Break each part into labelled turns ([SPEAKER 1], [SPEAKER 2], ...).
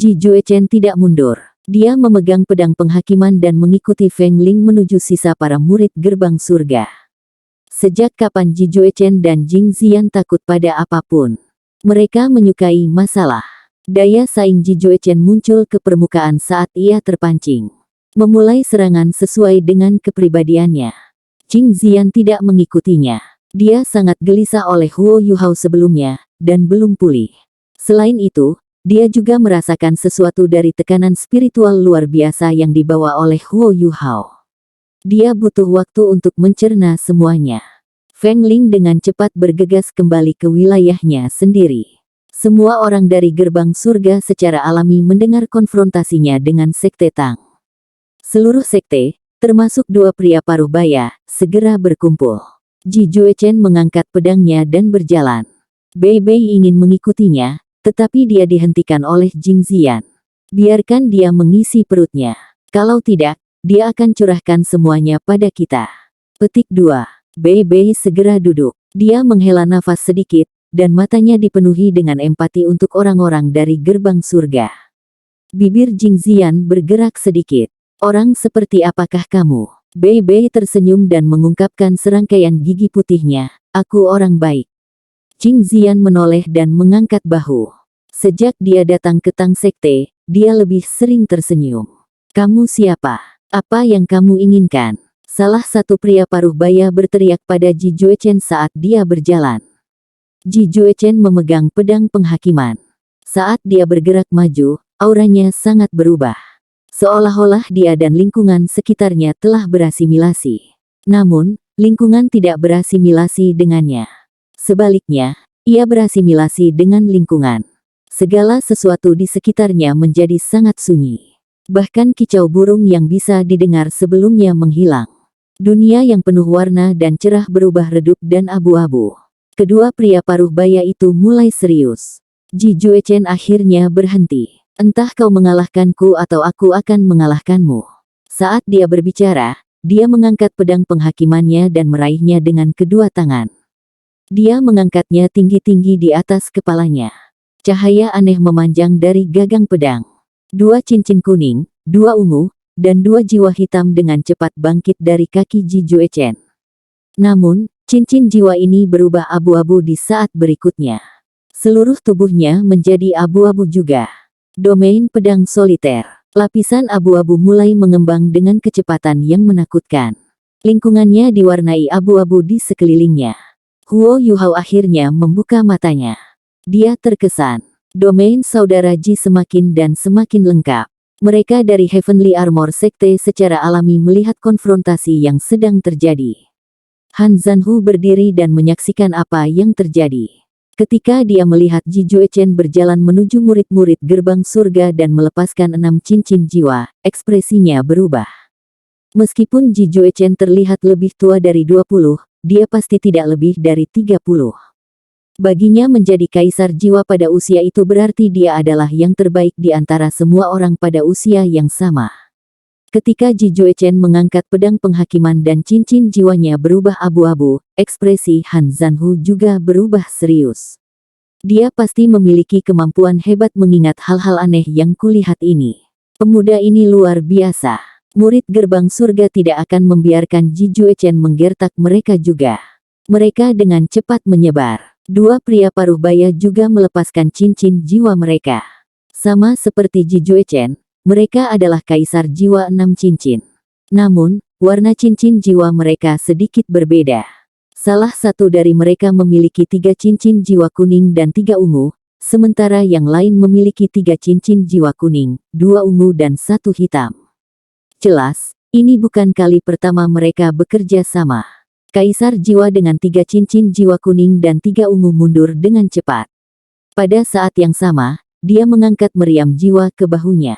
[SPEAKER 1] Ji Juechen tidak mundur. Dia memegang pedang penghakiman dan mengikuti Feng Ling menuju sisa para murid gerbang surga. Sejak kapan Ji Juechen dan Jing Ziyan takut pada apapun? Mereka menyukai masalah. Daya saing Ji Juechen muncul ke permukaan saat ia terpancing. Memulai serangan sesuai dengan kepribadiannya. Jing Ziyan tidak mengikutinya. Dia sangat gelisah oleh Huo Yuhao sebelumnya, dan belum pulih. Selain itu, dia juga merasakan sesuatu dari tekanan spiritual luar biasa yang dibawa oleh Huo Yuhao. Dia butuh waktu untuk mencerna semuanya. Feng Ling dengan cepat bergegas kembali ke wilayahnya sendiri. Semua orang dari gerbang surga secara alami mendengar konfrontasinya dengan Sekte Tang. Seluruh sekte, termasuk dua pria paruh baya, segera berkumpul. Ji Juechen mengangkat pedangnya dan berjalan. Bei Bei ingin mengikutinya, tetapi dia dihentikan oleh Jing Ziyan. Biarkan dia mengisi perutnya. Kalau tidak, dia akan curahkan semuanya pada kita. Petik 2. Bei Bei segera duduk. Dia menghela nafas sedikit, dan matanya dipenuhi dengan empati untuk orang-orang dari gerbang surga. Bibir Jing Ziyan bergerak sedikit. Orang seperti apakah kamu? Bei Bei tersenyum dan mengungkapkan serangkaian gigi putihnya. Aku orang baik. Jing Ziyan menoleh dan mengangkat bahu. Sejak dia datang ke Tang Sekte, dia lebih sering tersenyum. Kamu siapa? Apa yang kamu inginkan? Salah satu pria paruh baya berteriak pada Ji Juechen saat dia berjalan. Ji Juechen memegang pedang penghakiman. Saat dia bergerak maju, auranya sangat berubah. Seolah-olah dia dan lingkungan sekitarnya telah berasimilasi. Namun, lingkungan tidak berasimilasi dengannya. Sebaliknya, ia berasimilasi dengan lingkungan. Segala sesuatu di sekitarnya menjadi sangat sunyi. Bahkan kicau burung yang bisa didengar sebelumnya menghilang. Dunia yang penuh warna dan cerah berubah redup dan abu-abu. Kedua pria paruh baya itu mulai serius. Ji Juechen akhirnya berhenti. Entah kau mengalahkanku atau aku akan mengalahkanmu. Saat dia berbicara, dia mengangkat pedang penghakimannya dan meraihnya dengan kedua tangan. Dia mengangkatnya tinggi-tinggi di atas kepalanya. Cahaya aneh memanjang dari gagang pedang. Dua cincin kuning, dua ungu, dan dua jiwa hitam dengan cepat bangkit dari kaki Ji Juechen. Namun, cincin jiwa ini berubah abu-abu di saat berikutnya. Seluruh tubuhnya menjadi abu-abu juga. Domain pedang soliter. Lapisan abu-abu mulai mengembang dengan kecepatan yang menakutkan. Lingkungannya diwarnai abu-abu di sekelilingnya. Huo Yuhao akhirnya membuka matanya. Dia terkesan. Domain saudara Ji semakin dan semakin lengkap. Mereka dari Heavenly Armor Sekte secara alami melihat konfrontasi yang sedang terjadi. Han Zanhu berdiri dan menyaksikan apa yang terjadi. Ketika dia melihat Ji Juechen berjalan menuju murid-murid gerbang surga dan melepaskan 6 cincin jiwa, ekspresinya berubah. Meskipun Ji Juechen terlihat lebih tua dari 20, dia pasti tidak lebih dari 30. Baginya menjadi kaisar jiwa pada usia itu berarti dia adalah yang terbaik di antara semua orang pada usia yang sama. Ketika Ji Juechen mengangkat pedang penghakiman dan cincin jiwanya berubah abu-abu, ekspresi Han Zanhu juga berubah serius. Dia pasti memiliki kemampuan hebat mengingat hal-hal aneh yang kulihat ini. Pemuda ini luar biasa. Murid gerbang surga tidak akan membiarkan Ji Juechen menggertak mereka juga. Mereka dengan cepat menyebar. Dua pria paruh baya juga melepaskan cincin jiwa mereka. Sama seperti Ji Juechen, mereka adalah kaisar jiwa 6 cincin. Namun, warna cincin jiwa mereka sedikit berbeda. Salah satu dari mereka memiliki 3 cincin jiwa kuning dan 3 ungu, sementara yang lain memiliki 3 cincin jiwa kuning, 2 ungu dan 1 hitam. Jelas, ini bukan kali pertama mereka bekerja sama. Kaisar jiwa dengan 3 cincin jiwa kuning dan 3 ungu mundur dengan cepat. Pada saat yang sama, dia mengangkat meriam jiwa ke bahunya.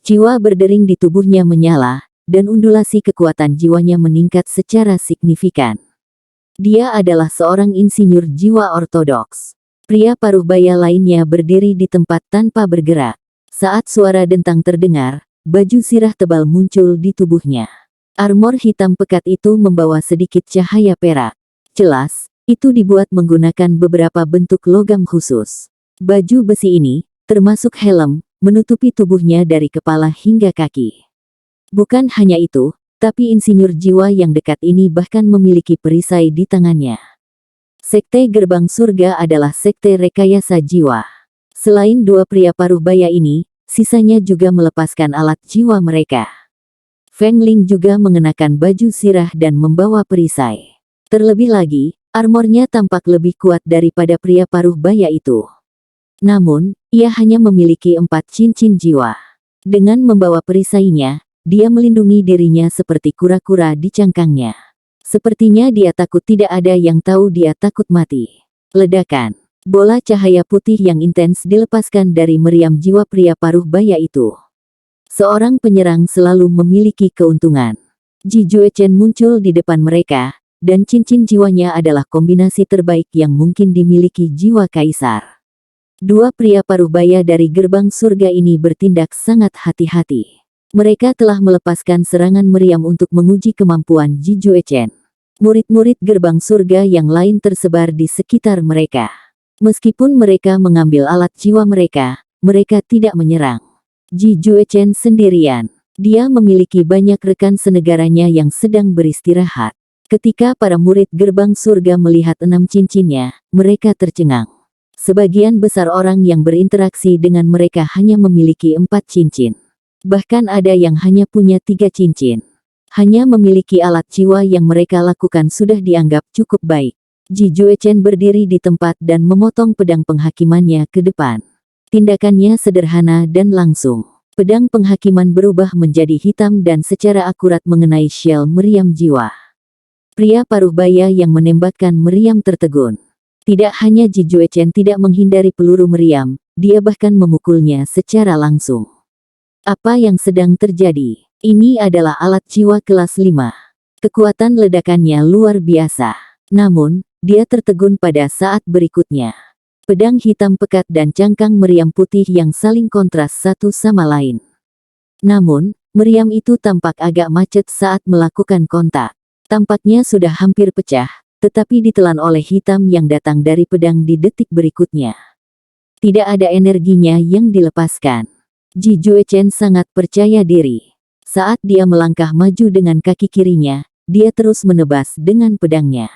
[SPEAKER 1] Jiwa berdering di tubuhnya menyala, dan undulasi kekuatan jiwanya meningkat secara signifikan. Dia adalah seorang insinyur jiwa ortodoks. Pria paruh baya lainnya berdiri di tempat tanpa bergerak. Saat suara dentang terdengar, baju sirah tebal muncul di tubuhnya. Armor hitam pekat itu membawa sedikit cahaya perak. Jelas, itu dibuat menggunakan beberapa bentuk logam khusus. Baju besi ini, termasuk helm, menutupi tubuhnya dari kepala hingga kaki. Bukan hanya itu, tapi insinyur jiwa yang dekat ini bahkan memiliki perisai di tangannya. Sekte Gerbang Surga adalah sekte rekayasa jiwa. Selain dua pria paruh baya ini, sisanya juga melepaskan alat jiwa mereka. Feng Ling juga mengenakan baju sirah dan membawa perisai. Terlebih lagi, armornya tampak lebih kuat daripada pria paruh baya itu. Namun, ia hanya memiliki 4 cincin jiwa. Dengan membawa perisainya, dia melindungi dirinya seperti kura-kura di cangkangnya. Sepertinya dia takut tidak ada yang tahu dia takut mati. Ledakan. Bola cahaya putih yang intens dilepaskan dari meriam jiwa pria paruh baya itu. Seorang penyerang selalu memiliki keuntungan. Ji Juechen muncul di depan mereka, dan cincin jiwanya adalah kombinasi terbaik yang mungkin dimiliki jiwa kaisar. Dua pria paruh baya dari gerbang surga ini bertindak sangat hati-hati. Mereka telah melepaskan serangan meriam untuk menguji kemampuan Ji Juechen. Murid-murid gerbang surga yang lain tersebar di sekitar mereka. Meskipun mereka mengambil alat jiwa mereka tidak menyerang. Ji Juechen sendirian. Dia memiliki banyak rekan senegaranya yang sedang beristirahat. Ketika para murid gerbang surga melihat 6 cincinnya, mereka tercengang. Sebagian besar orang yang berinteraksi dengan mereka hanya memiliki 4 cincin. Bahkan ada yang hanya punya 3 cincin. Hanya memiliki alat jiwa yang mereka lakukan sudah dianggap cukup baik. Ji Juechen berdiri di tempat dan memotong pedang penghakimannya ke depan. Tindakannya sederhana dan langsung. Pedang penghakiman berubah menjadi hitam dan secara akurat mengenai shell meriam jiwa. Pria paruh baya yang menembakkan meriam tertegun. Tidak hanya Ji Juechen tidak menghindari peluru meriam, dia bahkan memukulnya secara langsung. Apa yang sedang terjadi? Ini adalah alat jiwa kelas 5. Kekuatan ledakannya luar biasa. Namun, dia tertegun pada saat berikutnya. Pedang hitam pekat dan cangkang meriam putih yang saling kontras satu sama lain. Namun, meriam itu tampak agak macet saat melakukan kontak. Tampaknya sudah hampir pecah, tetapi ditelan oleh hitam yang datang dari pedang di detik berikutnya. Tidak ada energinya yang dilepaskan. Ji Juechen sangat percaya diri. Saat dia melangkah maju dengan kaki kirinya, dia terus menebas dengan pedangnya.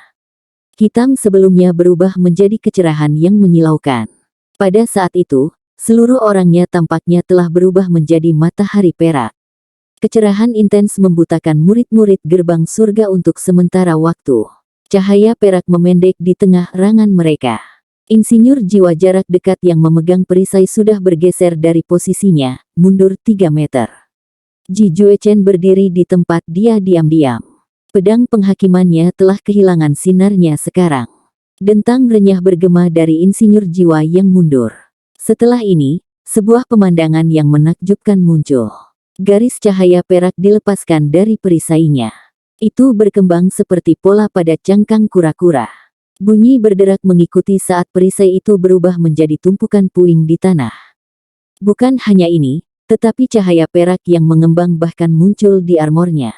[SPEAKER 1] Hitam sebelumnya berubah menjadi kecerahan yang menyilaukan. Pada saat itu, seluruh orangnya tampaknya telah berubah menjadi matahari perak. Kecerahan intens membutakan murid-murid gerbang surga untuk sementara waktu. Cahaya perak memendek di tengah rangan mereka. Insinyur jiwa jarak dekat yang memegang perisai sudah bergeser dari posisinya, mundur 3 meter. Ji Juechen berdiri di tempat dia diam-diam. Pedang penghakimannya telah kehilangan sinarnya sekarang. Dentang renyah bergema dari insinyur jiwa yang mundur. Setelah ini, sebuah pemandangan yang menakjubkan muncul. Garis cahaya perak dilepaskan dari perisainya. Itu berkembang seperti pola pada cangkang kura-kura. Bunyi berderak mengikuti saat perisai itu berubah menjadi tumpukan puing di tanah. Bukan hanya ini, tetapi cahaya perak yang mengembang bahkan muncul di armornya.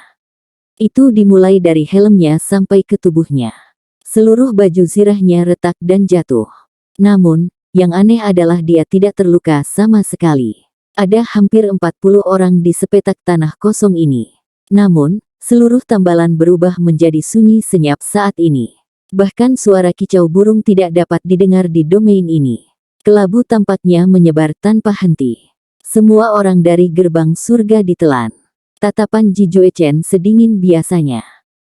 [SPEAKER 1] Itu dimulai dari helmnya sampai ke tubuhnya. Seluruh baju zirahnya retak dan jatuh. Namun, yang aneh adalah dia tidak terluka sama sekali. Ada hampir 40 orang di sepetak tanah kosong ini. Namun, seluruh tambalan berubah menjadi sunyi senyap saat ini. Bahkan suara kicau burung tidak dapat didengar di domain ini. Kelabu tampaknya menyebar tanpa henti. Semua orang dari gerbang surga ditelan. Tatapan Ji Juechen sedingin biasanya.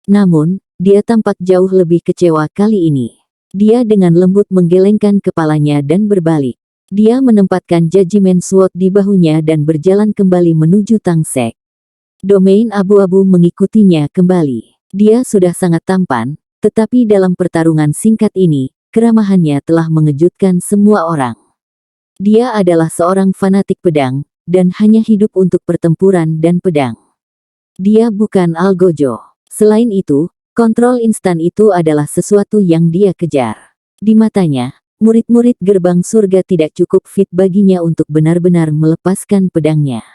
[SPEAKER 1] Namun, dia tampak jauh lebih kecewa kali ini. Dia dengan lembut menggelengkan kepalanya dan berbalik. Dia menempatkan Judgment Sword di bahunya dan berjalan kembali menuju Tangsek. Domain abu-abu mengikutinya kembali. Dia sudah sangat tampan, tetapi dalam pertarungan singkat ini, keramahannya telah mengejutkan semua orang. Dia adalah seorang fanatik pedang, dan hanya hidup untuk pertempuran dan pedang. Dia bukan algojo. Selain itu, kontrol instan itu adalah sesuatu yang dia kejar. Di matanya, murid-murid gerbang surga tidak cukup fit baginya untuk benar-benar melepaskan pedangnya.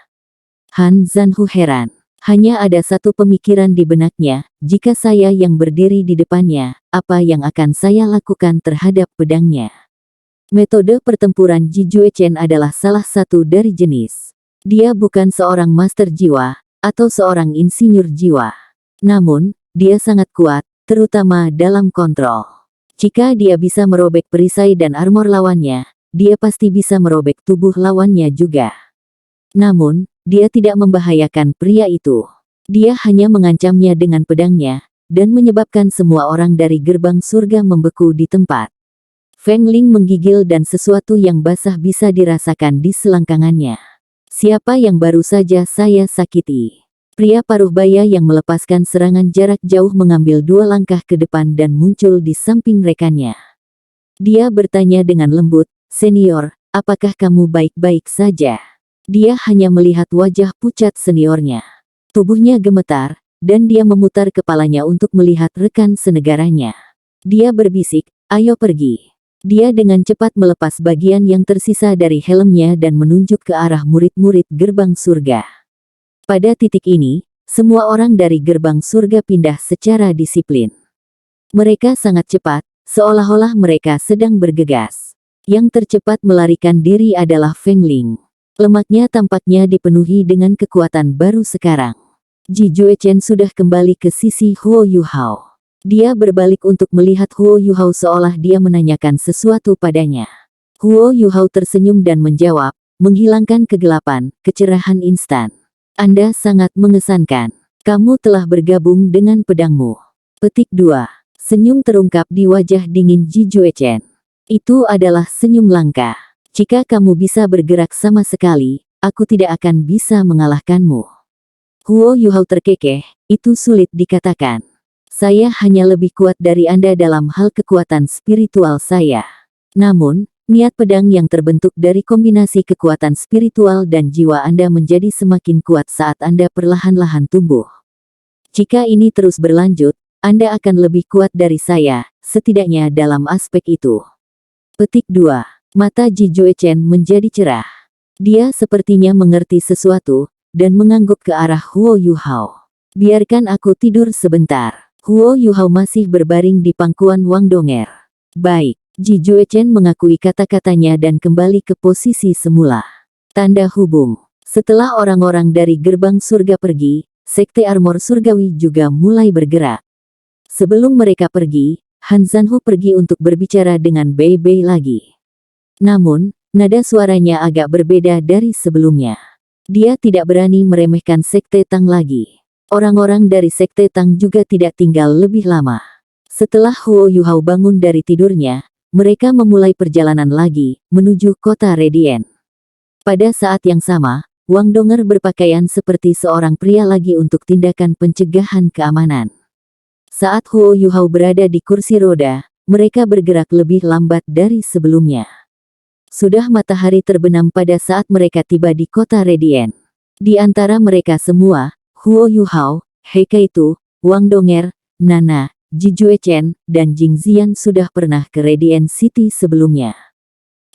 [SPEAKER 1] Han Zanhu heran. Hanya ada satu pemikiran di benaknya, jika saya yang berdiri di depannya, apa yang akan saya lakukan terhadap pedangnya? Metode pertempuran Ji Juechen adalah salah satu dari jenis. Dia bukan seorang master jiwa, atau seorang insinyur jiwa. Namun, dia sangat kuat, terutama dalam kontrol. Jika dia bisa merobek perisai dan armor lawannya, dia pasti bisa merobek tubuh lawannya juga. Namun, dia tidak membahayakan pria itu. Dia hanya mengancamnya dengan pedangnya, dan menyebabkan semua orang dari gerbang surga membeku di tempat. Feng Ling menggigil dan sesuatu yang basah bisa dirasakan di selangkangannya. Siapa yang baru saja saya sakiti? Pria paruh baya yang melepaskan serangan jarak jauh mengambil 2 langkah ke depan dan muncul di samping rekannya. Dia bertanya dengan lembut, "Senior, apakah kamu baik-baik saja?" Dia hanya melihat wajah pucat seniornya. Tubuhnya gemetar, dan dia memutar kepalanya untuk melihat rekan senegaranya. Dia berbisik, "Ayo pergi." Dia dengan cepat melepas bagian yang tersisa dari helmnya dan menunjuk ke arah murid-murid gerbang surga. Pada titik ini, semua orang dari gerbang surga pindah secara disiplin. Mereka sangat cepat, seolah-olah mereka sedang bergegas. Yang tercepat melarikan diri adalah Feng Ling. Lemaknya tampaknya dipenuhi dengan kekuatan baru sekarang. Ji Juechen sudah kembali ke sisi Huo Yuhao. Dia berbalik untuk melihat Huo Yuhao seolah dia menanyakan sesuatu padanya. Huo Yuhao tersenyum dan menjawab, menghilangkan kegelapan, kecerahan instan. Anda sangat mengesankan. Kamu telah bergabung dengan pedangmu. Petik 2. Senyum terungkap di wajah dingin Ji Juechen. Itu adalah senyum langka. Jika kamu bisa bergerak sama sekali, aku tidak akan bisa mengalahkanmu. Huo Yuhao terkekeh, itu sulit dikatakan. Saya hanya lebih kuat dari Anda dalam hal kekuatan spiritual saya. Namun, niat pedang yang terbentuk dari kombinasi kekuatan spiritual dan jiwa Anda menjadi semakin kuat saat Anda perlahan-lahan tumbuh. Jika ini terus berlanjut, Anda akan lebih kuat dari saya, setidaknya dalam aspek itu. Petik 2. Mata Ji Juechen menjadi cerah. Dia sepertinya mengerti sesuatu, dan mengangguk ke arah Huo Yuhao. Biarkan aku tidur sebentar. Huo Yuhao masih berbaring di pangkuan Wang Donger. Baik, Ji Juechen mengakui kata-katanya dan kembali ke posisi semula. Tanda hubung. Setelah orang-orang dari gerbang surga pergi, Sekte Armor Surgawi juga mulai bergerak. Sebelum mereka pergi, Han Zanhu pergi untuk berbicara dengan Bei Bei lagi. Namun, nada suaranya agak berbeda dari sebelumnya. Dia tidak berani meremehkan Sekte Tang lagi. Orang-orang dari Sekte Tang juga tidak tinggal lebih lama. Setelah Huo Yuhao bangun dari tidurnya, mereka memulai perjalanan lagi, menuju kota Radiant. Pada saat yang sama, Wang Donger berpakaian seperti seorang pria lagi untuk tindakan pencegahan keamanan. Saat Huo Yuhao berada di kursi roda, mereka bergerak lebih lambat dari sebelumnya. Sudah matahari terbenam pada saat mereka tiba di kota Radiant. Di antara mereka semua, Huo Yuhao, He Kaitu, Wang Donger, Nana, Ji Juechen, dan Jing Ziyan sudah pernah ke Radiant City sebelumnya.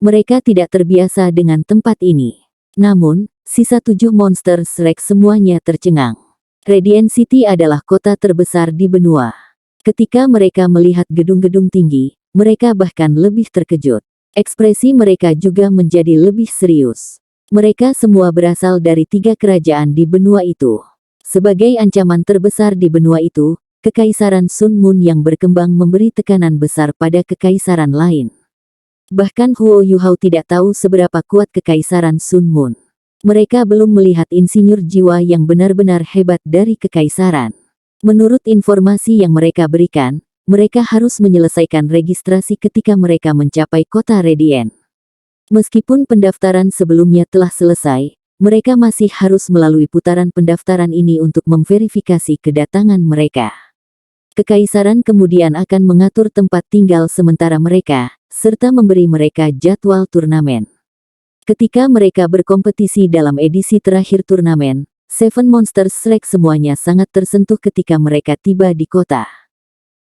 [SPEAKER 1] Mereka tidak terbiasa dengan tempat ini. Namun, sisa 7 monster Shrek semuanya tercengang. Radiant City adalah kota terbesar di benua. Ketika mereka melihat gedung-gedung tinggi, mereka bahkan lebih terkejut. Ekspresi mereka juga menjadi lebih serius. Mereka semua berasal dari 3 kerajaan di benua itu. Sebagai ancaman terbesar di benua itu, Kekaisaran Sun Moon yang berkembang memberi tekanan besar pada kekaisaran lain. Bahkan Huo Yuhao tidak tahu seberapa kuat Kekaisaran Sun Moon. Mereka belum melihat insinyur jiwa yang benar-benar hebat dari kekaisaran. Menurut informasi yang mereka berikan, mereka harus menyelesaikan registrasi ketika mereka mencapai kota Radiant. Meskipun pendaftaran sebelumnya telah selesai, mereka masih harus melalui putaran pendaftaran ini untuk memverifikasi kedatangan mereka. Kekaisaran kemudian akan mengatur tempat tinggal sementara mereka, serta memberi mereka jadwal turnamen. Ketika mereka berkompetisi dalam edisi terakhir turnamen, Seven Monsters Shrek semuanya sangat tersentuh ketika mereka tiba di kota.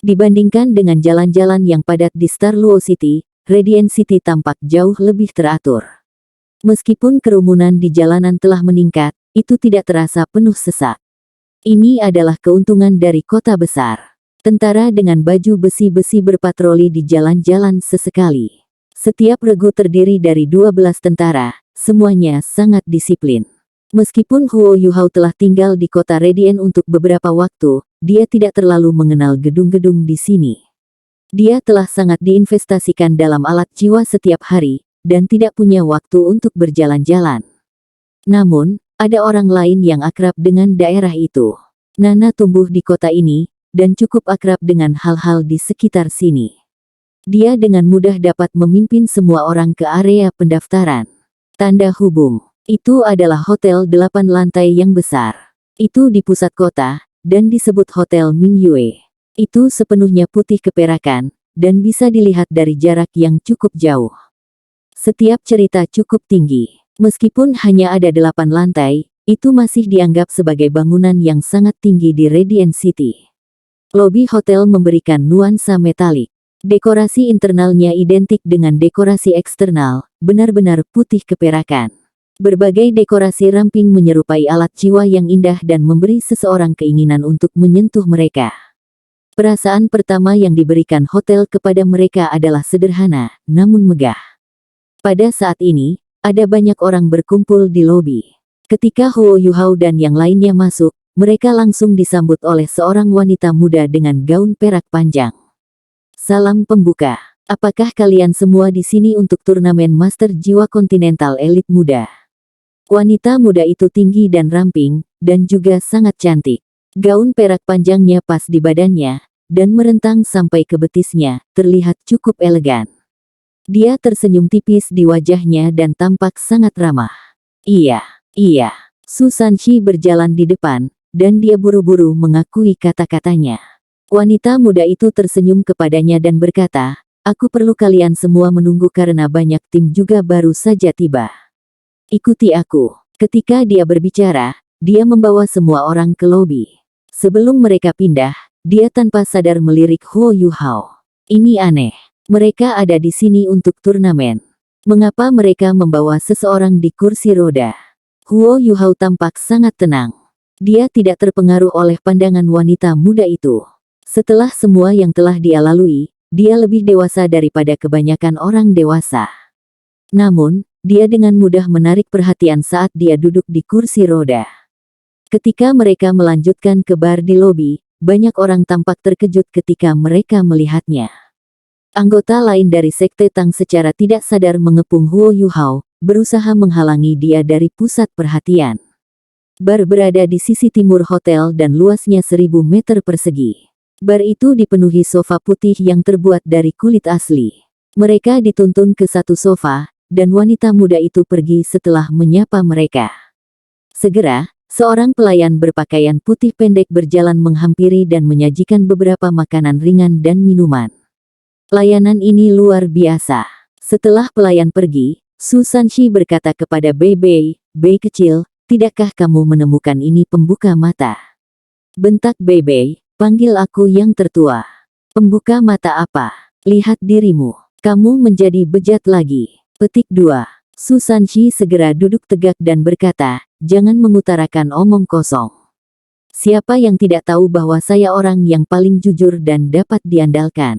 [SPEAKER 1] Dibandingkan dengan jalan-jalan yang padat di Star Luo City, Radiant City tampak jauh lebih teratur. Meskipun kerumunan di jalanan telah meningkat, itu tidak terasa penuh sesak. Ini adalah keuntungan dari kota besar. Tentara dengan baju besi-besi berpatroli di jalan-jalan sesekali. Setiap regu terdiri dari 12 tentara, semuanya sangat disiplin. Meskipun Huo Yuhao telah tinggal di kota Radiant untuk beberapa waktu, dia tidak terlalu mengenal gedung-gedung di sini. Dia telah sangat diinvestasikan dalam alat jiwa setiap hari, dan tidak punya waktu untuk berjalan-jalan. Namun, ada orang lain yang akrab dengan daerah itu. Nana tumbuh di kota ini, dan cukup akrab dengan hal-hal di sekitar sini. Dia dengan mudah dapat memimpin semua orang ke area pendaftaran. Tanda hubung. Itu adalah hotel 8 lantai yang besar. Itu di pusat kota, dan disebut Hotel Mingyue. Itu sepenuhnya putih keperakan, dan bisa dilihat dari jarak yang cukup jauh. Setiap cerita cukup tinggi. Meskipun hanya ada 8 lantai, itu masih dianggap sebagai bangunan yang sangat tinggi di Radiant City. Lobi hotel memberikan nuansa metalik. Dekorasi internalnya identik dengan dekorasi eksternal, benar-benar putih keperakan. Berbagai dekorasi ramping menyerupai alat jiwa yang indah dan memberi seseorang keinginan untuk menyentuh mereka. Perasaan pertama yang diberikan hotel kepada mereka adalah sederhana, namun megah. Pada saat ini, ada banyak orang berkumpul di lobi. Ketika Huo Yuhao dan yang lainnya masuk, mereka langsung disambut oleh seorang wanita muda dengan gaun perak panjang. Salam pembuka. Apakah kalian semua di sini untuk turnamen Master Jiwa Kontinental Elit Muda? Wanita muda itu tinggi dan ramping, dan juga sangat cantik. Gaun perak panjangnya pas di badannya, dan merentang sampai ke betisnya, terlihat cukup elegan. Dia tersenyum tipis di wajahnya dan tampak sangat ramah. Iya. Su Sanshi berjalan di depan, dan dia buru-buru mengakui kata-katanya. Wanita muda itu tersenyum kepadanya dan berkata, "Aku perlu kalian semua menunggu karena banyak tim juga baru saja tiba. Ikuti aku." Ketika dia berbicara, dia membawa semua orang ke lobi. Sebelum mereka pindah, dia tanpa sadar melirik Huo Yuhao. Ini aneh. Mereka ada di sini untuk turnamen. Mengapa mereka membawa seseorang di kursi roda? Huo Yuhao tampak sangat tenang. Dia tidak terpengaruh oleh pandangan wanita muda itu. Setelah semua yang telah dia lalui, dia lebih dewasa daripada kebanyakan orang dewasa. Namun, dia dengan mudah menarik perhatian saat dia duduk di kursi roda. Ketika mereka melanjutkan ke bar di lobi, banyak orang tampak terkejut ketika mereka melihatnya. Anggota lain dari Sekte Tang secara tidak sadar mengepung Huo Yuhao, berusaha menghalangi dia dari pusat perhatian. Bar berada di sisi timur hotel dan luasnya 1000 meter persegi. Bar itu dipenuhi sofa putih yang terbuat dari kulit asli. Mereka dituntun ke satu sofa, dan wanita muda itu pergi setelah menyapa mereka. Segera, seorang pelayan berpakaian putih pendek berjalan menghampiri dan menyajikan beberapa makanan ringan dan minuman. Layanan ini luar biasa. Setelah pelayan pergi, Su Sanshi berkata kepada Bei kecil, "Tidakkah kamu menemukan ini pembuka mata?" Bentak Bei, "Panggil aku yang tertua. Pembuka mata apa? Lihat dirimu. Kamu menjadi bejat lagi." Petik 2. Su Sanshi segera duduk tegak dan berkata, "Jangan mengutarakan omong kosong. Siapa yang tidak tahu bahwa saya orang yang paling jujur dan dapat diandalkan?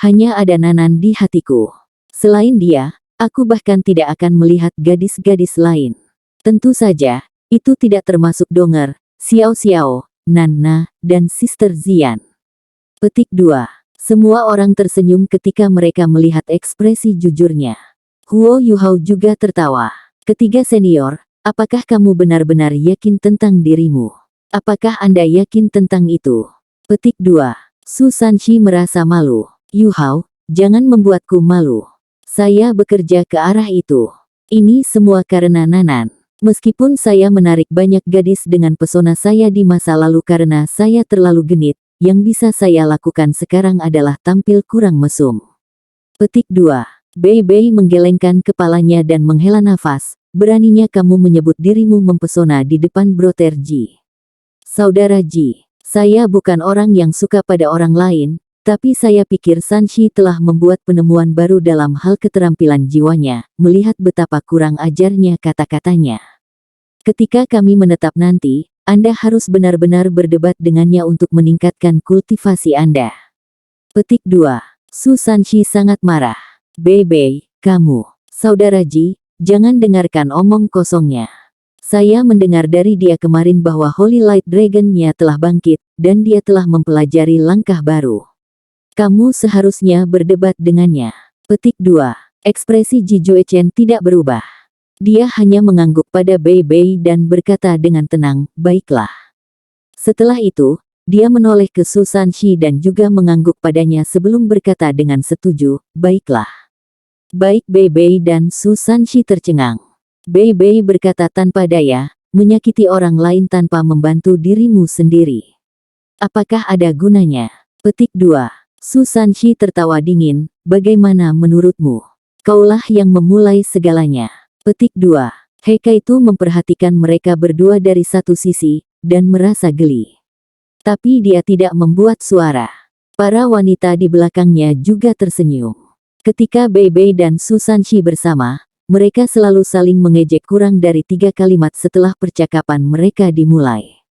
[SPEAKER 1] Hanya ada Nanan di hatiku. Selain dia, aku bahkan tidak akan melihat gadis-gadis lain. Tentu saja, itu tidak termasuk Donger, Xiao Xiao, Nana, dan Sister Zian." Petik 2. Semua orang tersenyum ketika mereka melihat ekspresi jujurnya. Huo Yuhao juga tertawa. "Ketiga senior, apakah kamu benar-benar yakin tentang dirimu? Apakah Anda yakin tentang itu?" Petik 2. Su Sanshi merasa malu. "Yuhao, jangan membuatku malu. Saya bekerja ke arah itu. Ini semua karena Nanan. Meskipun saya menarik banyak gadis dengan pesona saya di masa lalu karena saya terlalu genit, yang bisa saya lakukan sekarang adalah tampil kurang mesum." Petik 2. Bei menggelengkan kepalanya dan menghela nafas. "Beraninya kamu menyebut dirimu mempesona di depan Brother Ji. Saudara Ji, saya bukan orang yang suka pada orang lain, tapi saya pikir Sanshi telah membuat penemuan baru dalam hal keterampilan jiwanya, melihat betapa kurang ajarnya kata-katanya. Ketika kami menetap nanti, Anda harus benar-benar berdebat dengannya untuk meningkatkan kultivasi Anda." Petik 2. Su Sanshi sangat marah. Bei, kamu. Saudara Ji, jangan dengarkan omong kosongnya. Saya mendengar dari dia kemarin bahwa Holy Light Dragon-nya telah bangkit, dan dia telah mempelajari langkah baru. Kamu seharusnya berdebat dengannya. Petik 2. Ekspresi Ji Juechen tidak berubah. Dia hanya mengangguk pada Bei dan berkata dengan tenang, baiklah. Setelah itu, dia menoleh ke Su Sanshi dan juga mengangguk padanya sebelum berkata dengan setuju, baiklah. Baik. Bei dan Su Sanshi tercengang. Bei berkata tanpa daya, menyakiti orang lain tanpa membantu dirimu sendiri. Apakah ada gunanya? Petik 2. Su Sanshi tertawa dingin, bagaimana menurutmu? Kaulah yang memulai segalanya. Petik 2. Heikaitu memperhatikan mereka berdua dari satu sisi, dan merasa geli. Tapi dia tidak membuat suara. Para wanita di belakangnya juga tersenyum. Ketika Bei dan Su Sanshi bersama, mereka selalu saling mengejek kurang dari 3 kalimat setelah percakapan mereka dimulai.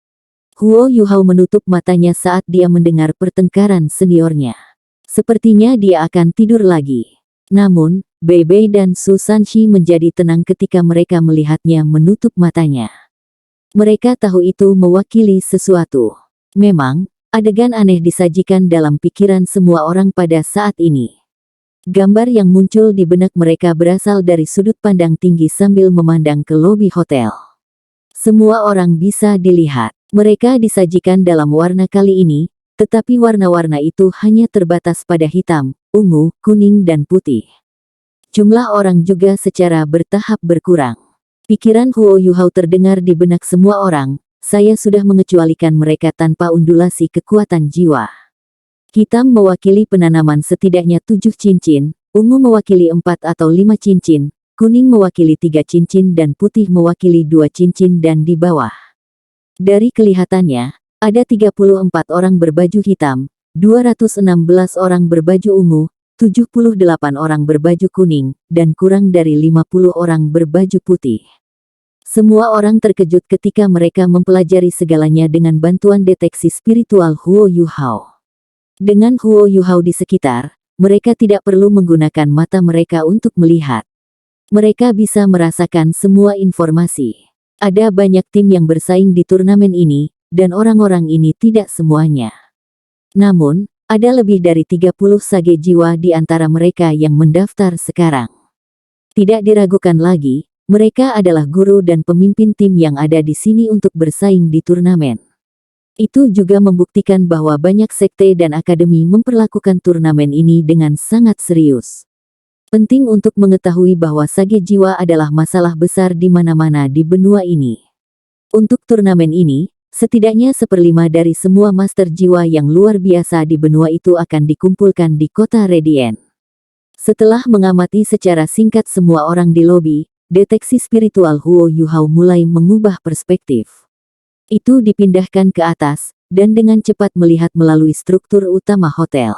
[SPEAKER 1] Huo Yuhao menutup matanya saat dia mendengar pertengkaran seniornya. Sepertinya dia akan tidur lagi. Namun, Bei dan Su Sanshi menjadi tenang ketika mereka melihatnya menutup matanya. Mereka tahu itu mewakili sesuatu. Memang, adegan aneh disajikan dalam pikiran semua orang pada saat ini. Gambar yang muncul di benak mereka berasal dari sudut pandang tinggi sambil memandang ke lobi hotel. Semua orang bisa dilihat. Mereka disajikan dalam warna kali ini, tetapi warna-warna itu hanya terbatas pada hitam, ungu, kuning dan putih. Jumlah orang juga secara bertahap berkurang. Pikiran Huo Yuhao terdengar di benak semua orang, saya sudah mengecualikan mereka tanpa undulasi kekuatan jiwa. Hitam mewakili penanaman setidaknya 7 cincin, ungu mewakili 4 atau 5 cincin, kuning mewakili 3 cincin dan putih mewakili 2 cincin dan di bawah. Dari kelihatannya, ada 34 orang berbaju hitam, 216 orang berbaju ungu, 78 orang berbaju kuning, dan kurang dari 50 orang berbaju putih. Semua orang terkejut ketika mereka mempelajari segalanya dengan bantuan deteksi spiritual Huo Yuhao. Dengan Huo Yuhao di sekitar, mereka tidak perlu menggunakan mata mereka untuk melihat. Mereka bisa merasakan semua informasi. Ada banyak tim yang bersaing di turnamen ini, dan orang-orang ini tidak semuanya. Namun, ada lebih dari 30 sage jiwa di antara mereka yang mendaftar sekarang. Tidak diragukan lagi, mereka adalah guru dan pemimpin tim yang ada di sini untuk bersaing di turnamen. Itu juga membuktikan bahwa banyak sekte dan akademi memperlakukan turnamen ini dengan sangat serius. Penting untuk mengetahui bahwa sage jiwa adalah masalah besar di mana-mana di benua ini. Untuk turnamen ini, setidaknya 1/5 dari semua master jiwa yang luar biasa di benua itu akan dikumpulkan di kota Radiant. Setelah mengamati secara singkat semua orang di lobi, deteksi spiritual Huo Yuhao mulai mengubah perspektif. Itu dipindahkan ke atas, dan dengan cepat melihat melalui struktur utama hotel.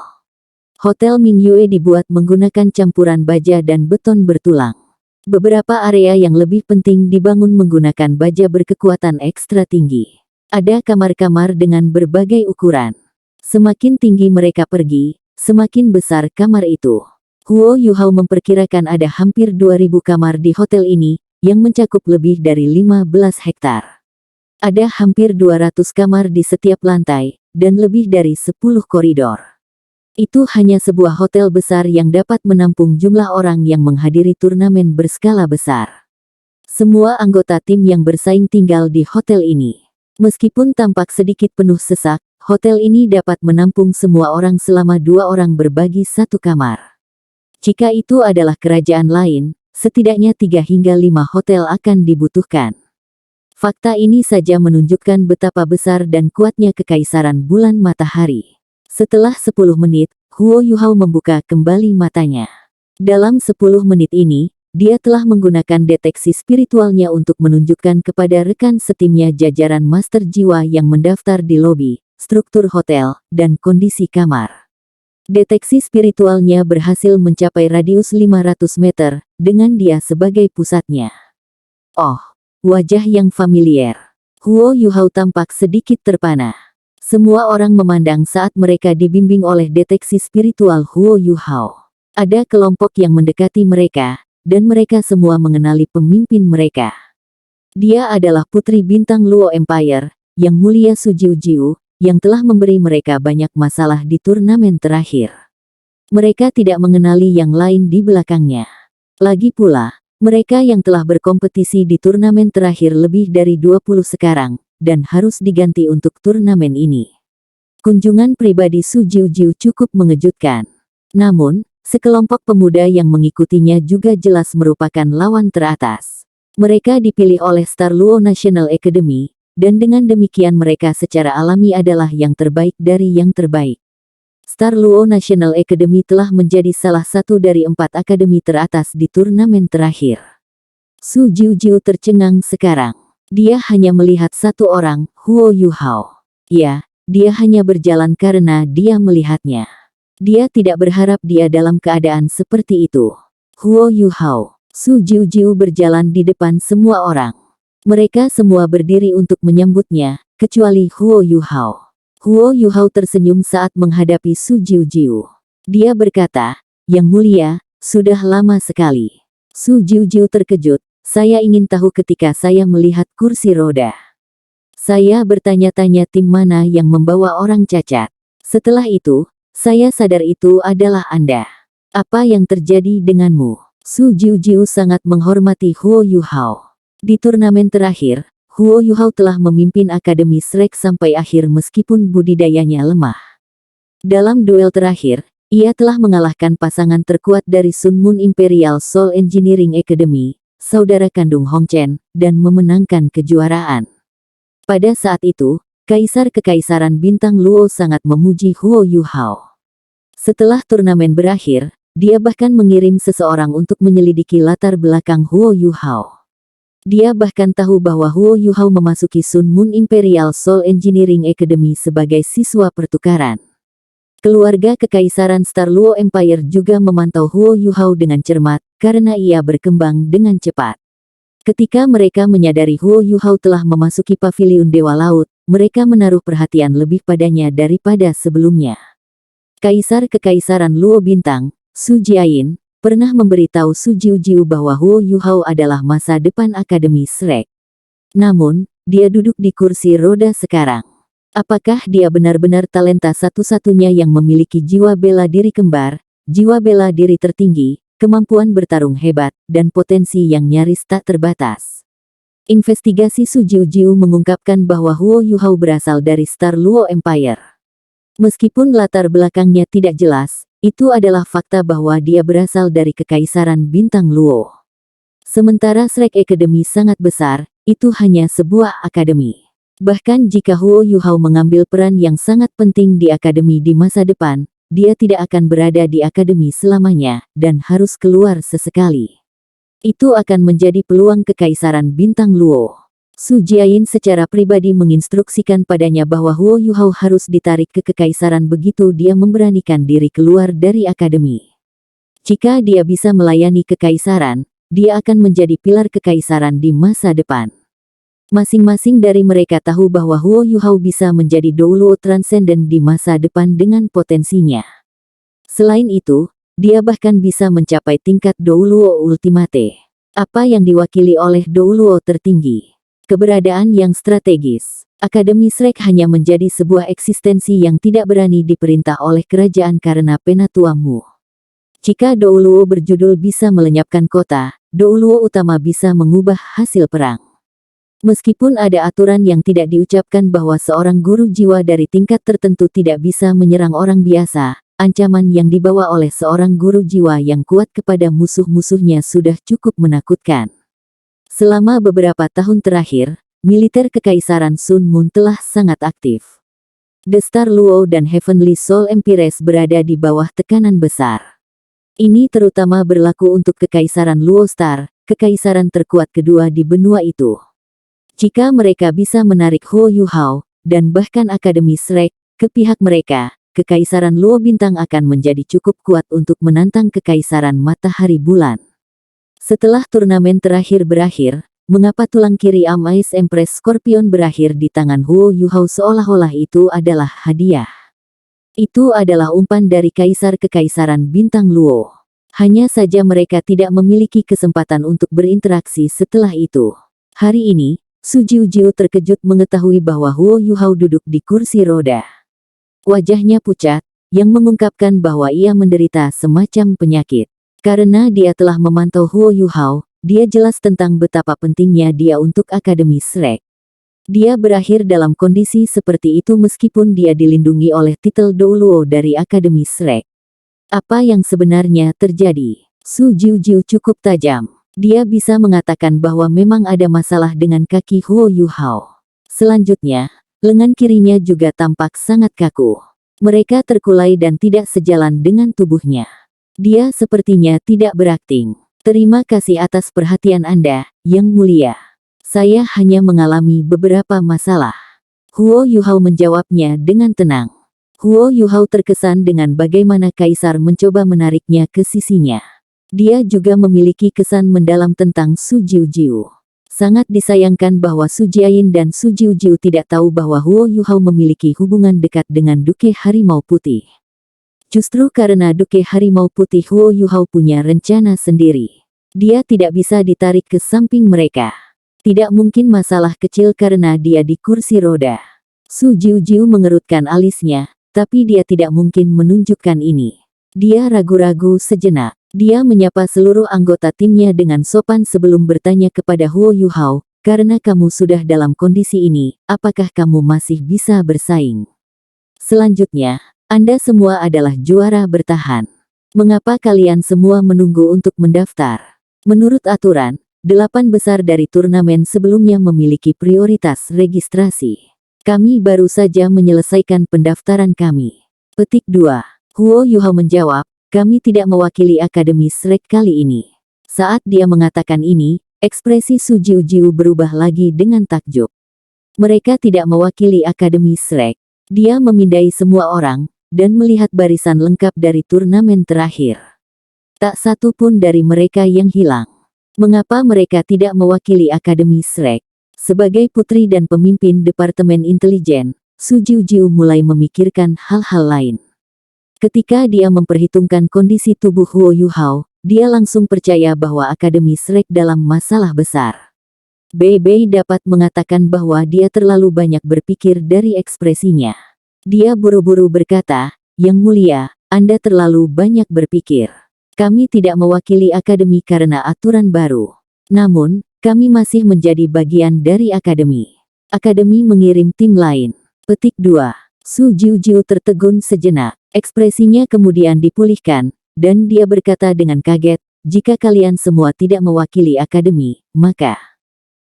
[SPEAKER 1] Hotel Mingyue dibuat menggunakan campuran baja dan beton bertulang. Beberapa area yang lebih penting dibangun menggunakan baja berkekuatan ekstra tinggi. Ada kamar-kamar dengan berbagai ukuran. Semakin tinggi mereka pergi, semakin besar kamar itu. Huo Yuhao memperkirakan ada hampir 2000 kamar di hotel ini, yang mencakup lebih dari 15 hektar. Ada hampir 200 kamar di setiap lantai, dan lebih dari 10 koridor. Itu hanya sebuah hotel besar yang dapat menampung jumlah orang yang menghadiri turnamen berskala besar. Semua anggota tim yang bersaing tinggal di hotel ini. Meskipun tampak sedikit penuh sesak, hotel ini dapat menampung semua orang selama 2 orang berbagi satu kamar. Jika itu adalah kerajaan lain, setidaknya 3 hingga 5 hotel akan dibutuhkan. Fakta ini saja menunjukkan betapa besar dan kuatnya kekaisaran bulan matahari. Setelah 10 menit, Huo Yuhao membuka kembali matanya. Dalam 10 menit ini, dia telah menggunakan deteksi spiritualnya untuk menunjukkan kepada rekan setimnya jajaran master jiwa yang mendaftar di lobi, struktur hotel, dan kondisi kamar. Deteksi spiritualnya berhasil mencapai radius 500 meter, dengan dia sebagai pusatnya. Oh! Wajah yang familiar. Huo Yuhao tampak sedikit terpana. Semua orang memandang saat mereka dibimbing oleh deteksi spiritual Huo Yuhao. Ada kelompok yang mendekati mereka, dan mereka semua mengenali pemimpin mereka. Dia adalah putri bintang Luo Empire, Yang Mulia Su Jiujiu, yang telah memberi mereka banyak masalah di turnamen terakhir. Mereka tidak mengenali yang lain di belakangnya. Lagi pula, mereka yang telah berkompetisi di turnamen terakhir lebih dari 20 sekarang, dan harus diganti untuk turnamen ini. Kunjungan pribadi Su Jiujiu cukup mengejutkan. Namun, sekelompok pemuda yang mengikutinya juga jelas merupakan lawan teratas. Mereka dipilih oleh Star Luo National Academy, dan dengan demikian mereka secara alami adalah yang terbaik dari yang terbaik. Star Luo National Academy telah menjadi salah satu dari 4 akademi teratas di turnamen terakhir. Su Jiujiu tercengang sekarang. Dia hanya melihat satu orang, Huo Yuhao. Ya, dia hanya berjalan karena dia melihatnya. Dia tidak berharap dia dalam keadaan seperti itu. Huo Yuhao. Su Jiujiu berjalan di depan semua orang. Mereka semua berdiri untuk menyambutnya, kecuali Huo Yuhao. Huo Yuhao tersenyum saat menghadapi Su Jiujiu. Dia berkata, "Yang Mulia, sudah lama sekali." Su Jiujiu terkejut, "Saya ingin tahu ketika saya melihat kursi roda. Saya bertanya-tanya tim mana yang membawa orang cacat. Setelah itu, saya sadar itu adalah Anda. Apa yang terjadi denganmu?" Su Jiujiu sangat menghormati Huo Yuhao. Di turnamen terakhir, Huo Yuhao telah memimpin Akademi Shrek sampai akhir meskipun budidayanya lemah. Dalam duel terakhir, ia telah mengalahkan pasangan terkuat dari Sun Moon Imperial Soul Engineering Academy, saudara kandung Hong Chen, dan memenangkan kejuaraan. Pada saat itu, Kaisar Kekaisaran Bintang Luo sangat memuji Huo Yuhao. Setelah turnamen berakhir, dia bahkan mengirim seseorang untuk menyelidiki latar belakang Huo Yuhao. Dia bahkan tahu bahwa Huo Yuhao memasuki Sun Moon Imperial Soul Engineering Academy sebagai siswa pertukaran. Keluarga Kekaisaran Star Luo Empire juga memantau Huo Yuhao dengan cermat, karena ia berkembang dengan cepat. Ketika mereka menyadari Huo Yuhao telah memasuki paviliun Dewa Laut, mereka menaruh perhatian lebih padanya daripada sebelumnya. Kaisar Kekaisaran Luo Bintang, Su Jiayin, pernah memberitahu Su Jiujiu bahwa Huo Yuhao adalah masa depan Akademi Shrek. Namun, dia duduk di kursi roda sekarang. Apakah dia benar-benar talenta satu-satunya yang memiliki jiwa bela diri kembar, jiwa bela diri tertinggi, kemampuan bertarung hebat, dan potensi yang nyaris tak terbatas? Investigasi Su Jiujiu mengungkapkan bahwa Huo Yuhao berasal dari Star Luo Empire. Meskipun latar belakangnya tidak jelas, itu adalah fakta bahwa dia berasal dari Kekaisaran Bintang Luo. Sementara Shrek Academy sangat besar, itu hanya sebuah akademi. Bahkan jika Huo Yuhao mengambil peran yang sangat penting di akademi di masa depan, dia tidak akan berada di akademi selamanya, dan harus keluar sesekali. Itu akan menjadi peluang Kekaisaran Bintang Luo. Su Jiayin secara pribadi menginstruksikan padanya bahwa Huo Yuhao harus ditarik ke Kekaisaran begitu dia memberanikan diri keluar dari akademi. Jika dia bisa melayani Kekaisaran, dia akan menjadi pilar Kekaisaran di masa depan. Masing-masing dari mereka tahu bahwa Huo Yuhao bisa menjadi Douluo Transcendent di masa depan dengan potensinya. Selain itu, dia bahkan bisa mencapai tingkat Douluo Ultimate. Apa yang diwakili oleh Douluo tertinggi? Keberadaan yang strategis. Akademi Shrek hanya menjadi sebuah eksistensi yang tidak berani diperintah oleh kerajaan karena Penatua Mu. Jika Douluo berjudul bisa melenyapkan kota, Douluo utama bisa mengubah hasil perang. Meskipun ada aturan yang tidak diucapkan bahwa seorang guru jiwa dari tingkat tertentu tidak bisa menyerang orang biasa, ancaman yang dibawa oleh seorang guru jiwa yang kuat kepada musuh-musuhnya sudah cukup menakutkan. Selama beberapa tahun terakhir, militer Kekaisaran Sun Moon telah sangat aktif. The Star Luo dan Heavenly Soul Empires berada di bawah tekanan besar. Ini terutama berlaku untuk Kekaisaran Luo Star, kekaisaran terkuat kedua di benua itu. Jika mereka bisa menarik Huo Yuhao, dan bahkan Akademi Shrek, ke pihak mereka, Kekaisaran Luo Bintang akan menjadi cukup kuat untuk menantang Kekaisaran Matahari Bulan. Setelah turnamen terakhir berakhir, mengapa tulang kiri Ice Empress Scorpion berakhir di tangan Huo Yuhao seolah-olah itu adalah hadiah? Itu adalah umpan dari Kaisar Kekaisaran Bintang Luo. Hanya saja mereka tidak memiliki kesempatan untuk berinteraksi setelah itu. Hari ini, Su Jiujiu terkejut mengetahui bahwa Huo Yuhao duduk di kursi roda. Wajahnya pucat, yang mengungkapkan bahwa ia menderita semacam penyakit. Karena dia telah memantau Huo Yuhao, dia jelas tentang betapa pentingnya dia untuk Akademi Shrek. Dia berakhir dalam kondisi seperti itu meskipun dia dilindungi oleh titel Douluo dari Akademi Shrek. Apa yang sebenarnya terjadi? Su Jiujiu cukup tajam. Dia bisa mengatakan bahwa memang ada masalah dengan kaki Huo Yuhao. Selanjutnya, lengan kirinya juga tampak sangat kaku. Mereka terkulai dan tidak sejalan dengan tubuhnya. Dia sepertinya tidak berakting. Terima kasih atas perhatian Anda, Yang Mulia. Saya hanya mengalami beberapa masalah. Huo Yuhao menjawabnya dengan tenang. Huo Yuhao terkesan dengan bagaimana Kaisar mencoba menariknya ke sisinya. Dia juga memiliki kesan mendalam tentang Su Jiujiu. Sangat disayangkan bahwa Su Jiayin dan Su Jiujiu tidak tahu bahwa Huo Yuhao memiliki hubungan dekat dengan Duke Harimau Putih. Justru karena Duke Harimau Putih Huo Yuhao punya rencana sendiri. Dia tidak bisa ditarik ke samping mereka. Tidak mungkin masalah kecil karena dia di kursi roda. Su Jiujiu mengerutkan alisnya, tapi dia tidak mungkin menunjukkan ini. Dia ragu-ragu sejenak. Dia menyapa seluruh anggota timnya dengan sopan sebelum bertanya kepada Huo Yuhao, karena kamu sudah dalam kondisi ini, apakah kamu masih bisa bersaing? Selanjutnya, Anda semua adalah juara bertahan. Mengapa kalian semua menunggu untuk mendaftar? Menurut aturan, 8 besar dari turnamen sebelumnya memiliki prioritas registrasi. Kami baru saja menyelesaikan pendaftaran kami. Petik 2. Huo Yuhao menjawab, kami tidak mewakili Akademi Shrek kali ini. Saat dia mengatakan ini, ekspresi Su Jiujiu berubah lagi dengan takjub. Mereka tidak mewakili Akademi Shrek. Dia memindai semua orang, dan melihat barisan lengkap dari turnamen terakhir. Tak satu pun dari mereka yang hilang. Mengapa mereka tidak mewakili Akademi Shrek? Sebagai putri dan pemimpin Departemen Intelijen, Su Jiujiu mulai memikirkan hal-hal lain. Ketika dia memperhitungkan kondisi tubuh Huo Yuhao, dia langsung percaya bahwa Akademi Shrek dalam masalah besar. Bei dapat mengatakan bahwa dia terlalu banyak berpikir dari ekspresinya. Dia buru-buru berkata, Yang Mulia, Anda terlalu banyak berpikir. Kami tidak mewakili Akademi karena aturan baru. Namun, kami masih menjadi bagian dari Akademi. Akademi mengirim tim lain. Petik 2. Su Jiujiu tertegun sejenak. Ekspresinya kemudian dipulihkan, dan dia berkata dengan kaget, jika kalian semua tidak mewakili Akademi, maka...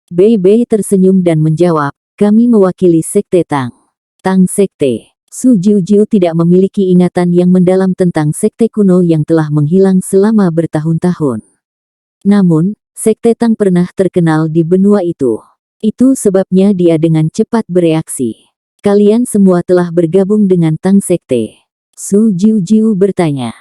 [SPEAKER 1] Bei tersenyum dan menjawab, kami mewakili Sekte Tang. Tang Sekte. Su Jiujiu tidak memiliki ingatan yang mendalam tentang sekte kuno yang telah menghilang selama bertahun-tahun. Namun, Sekte Tang pernah terkenal di benua itu. Itu sebabnya dia dengan cepat bereaksi. Kalian semua telah bergabung dengan Tang Sekte. Su Jiujiu bertanya.